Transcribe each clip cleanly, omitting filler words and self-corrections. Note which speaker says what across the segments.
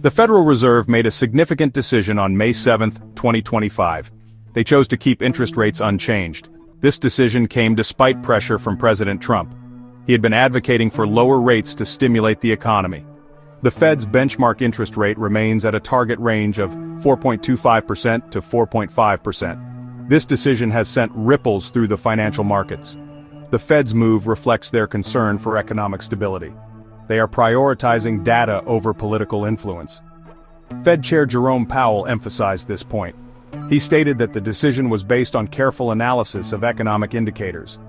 Speaker 1: The Federal Reserve made a significant decision on May 7, 2025. They chose to keep interest rates unchanged. This decision came despite pressure from President Trump. He had been advocating for lower rates to stimulate the economy. The Fed's benchmark interest rate remains at a target range of 4.25% to 4.5%. This decision has sent ripples through the financial markets. The Fed's move reflects their concern for economic stability. They are prioritizing data over political influence. Fed Chair Jerome Powell emphasized this point. He stated that the decision was based on careful analysis of economic indicators.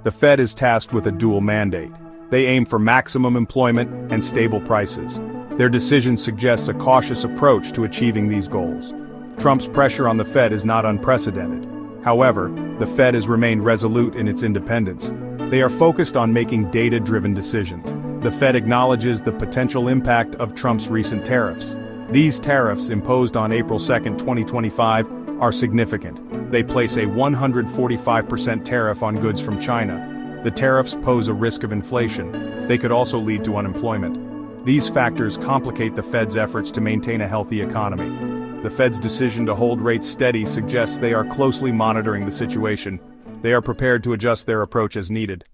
Speaker 1: The Fed is tasked with a dual mandate. They aim for maximum employment and stable prices. Their decision suggests a cautious approach to achieving these goals. Trump's pressure on the Fed is not unprecedented. However, the Fed has remained resolute in its independence. They are focused on making data-driven decisions. The Fed acknowledges the potential impact of Trump's recent tariffs. These tariffs, imposed on April 2, 2025, are significant. They place a 145% tariff on goods from China. The tariffs pose a risk of inflation. They could also lead to unemployment. These factors complicate the Fed's efforts to maintain a healthy economy. The Fed's decision to hold rates steady suggests they are closely monitoring the situation. They are prepared to adjust their approach as needed.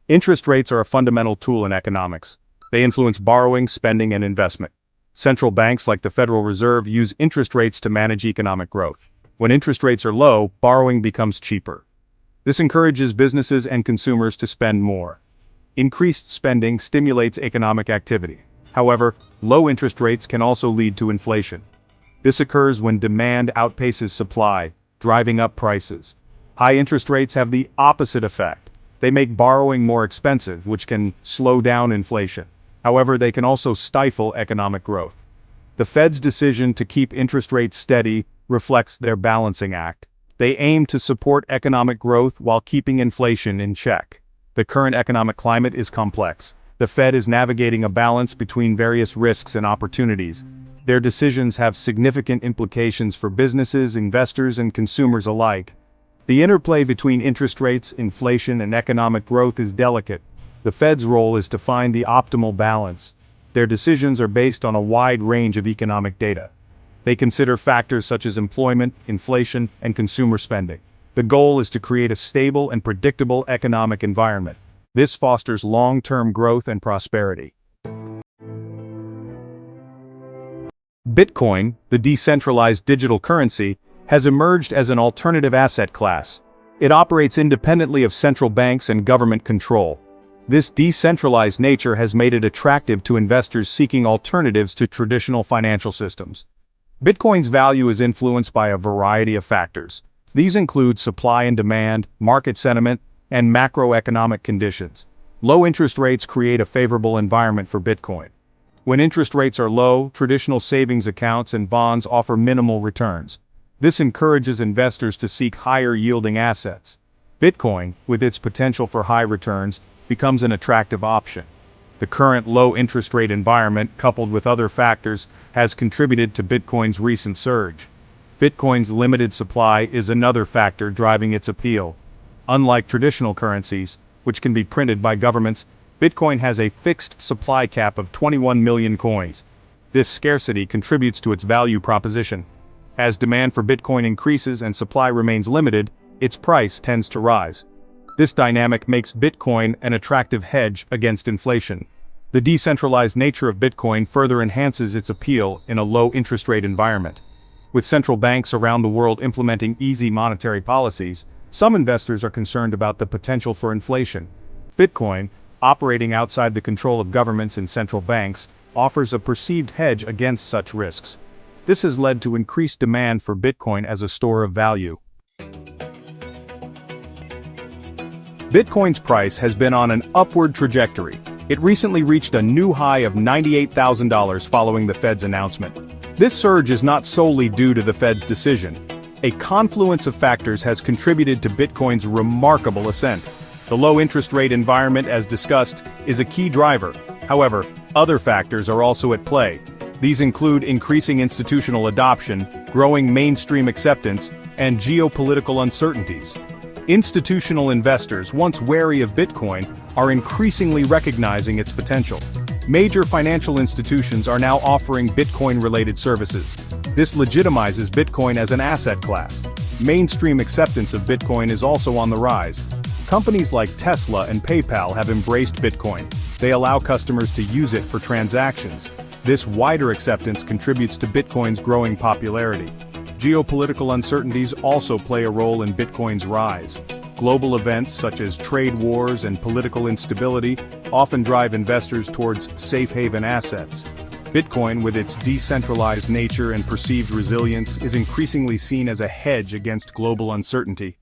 Speaker 1: Interest rates are a fundamental tool in economics. They influence borrowing, spending, and investment. Central banks like the Federal Reserve use interest rates to manage economic growth. When interest rates are low, borrowing becomes cheaper. This encourages businesses and consumers to spend more. Increased spending stimulates economic activity. However, low interest rates can also lead to inflation. This occurs when demand outpaces supply, driving up prices. High interest rates have the opposite effect. They make borrowing more expensive, which can slow down inflation. However, they can also stifle economic growth. The Fed's decision to keep interest rates steady reflects their balancing act. They aim to support economic growth while keeping inflation in check. The current economic climate is complex. The Fed is navigating a balance between various risks and opportunities. Their decisions have significant implications for businesses, investors, and consumers alike. The interplay between interest rates, inflation, and economic growth is delicate. The Fed's role is to find the optimal balance. Their decisions are based on a wide range of economic data. They consider factors such as employment, inflation, and consumer spending. The goal is to create a stable and predictable economic environment. This fosters long-term growth and prosperity. Bitcoin, the decentralized digital currency, has emerged as an alternative asset class. It operates independently of central banks and government control. This decentralized nature has made it attractive to investors seeking alternatives to traditional financial systems. Bitcoin's value is influenced by a variety of factors. These include supply and demand, market sentiment, and macroeconomic conditions. Low interest rates create a favorable environment for Bitcoin. When interest rates are low, traditional savings accounts and bonds offer minimal returns. This encourages investors to seek higher-yielding assets. Bitcoin, with its potential for high returns, becomes an attractive option. The current low interest rate environment, coupled with other factors, has contributed to Bitcoin's recent surge. Bitcoin's limited supply is another factor driving its appeal. Unlike traditional currencies, which can be printed by governments, Bitcoin has a fixed supply cap of 21 million coins. This scarcity contributes to its value proposition. As demand for Bitcoin increases and supply remains limited, its price tends to rise. This dynamic makes Bitcoin an attractive hedge against inflation. The decentralized nature of Bitcoin further enhances its appeal in a low interest rate environment. With central banks around the world implementing easy monetary policies, some investors are concerned about the potential for inflation. Bitcoin, operating outside the control of governments and central banks, offers a perceived hedge against such risks. This has led to increased demand for Bitcoin as a store of value. Bitcoin's price has been on an upward trajectory. It recently reached a new high of $98,000 following the Fed's announcement. This surge is not solely due to the Fed's decision. A confluence of factors has contributed to Bitcoin's remarkable ascent. The low interest rate environment, as discussed, is a key driver. However, other factors are also at play. These include increasing institutional adoption, growing mainstream acceptance, and geopolitical uncertainties. Institutional investors, once wary of Bitcoin, are increasingly recognizing its potential. Major financial institutions are now offering Bitcoin-related services. This legitimizes Bitcoin as an asset class. Mainstream acceptance of Bitcoin is also on the rise. Companies like Tesla and PayPal have embraced Bitcoin. They allow customers to use it for transactions. This wider acceptance contributes to Bitcoin's growing popularity. Geopolitical uncertainties also play a role in Bitcoin's rise. Global events such as trade wars and political instability often drive investors towards safe haven assets. Bitcoin, with its decentralized nature and perceived resilience, is increasingly seen as a hedge against global uncertainty.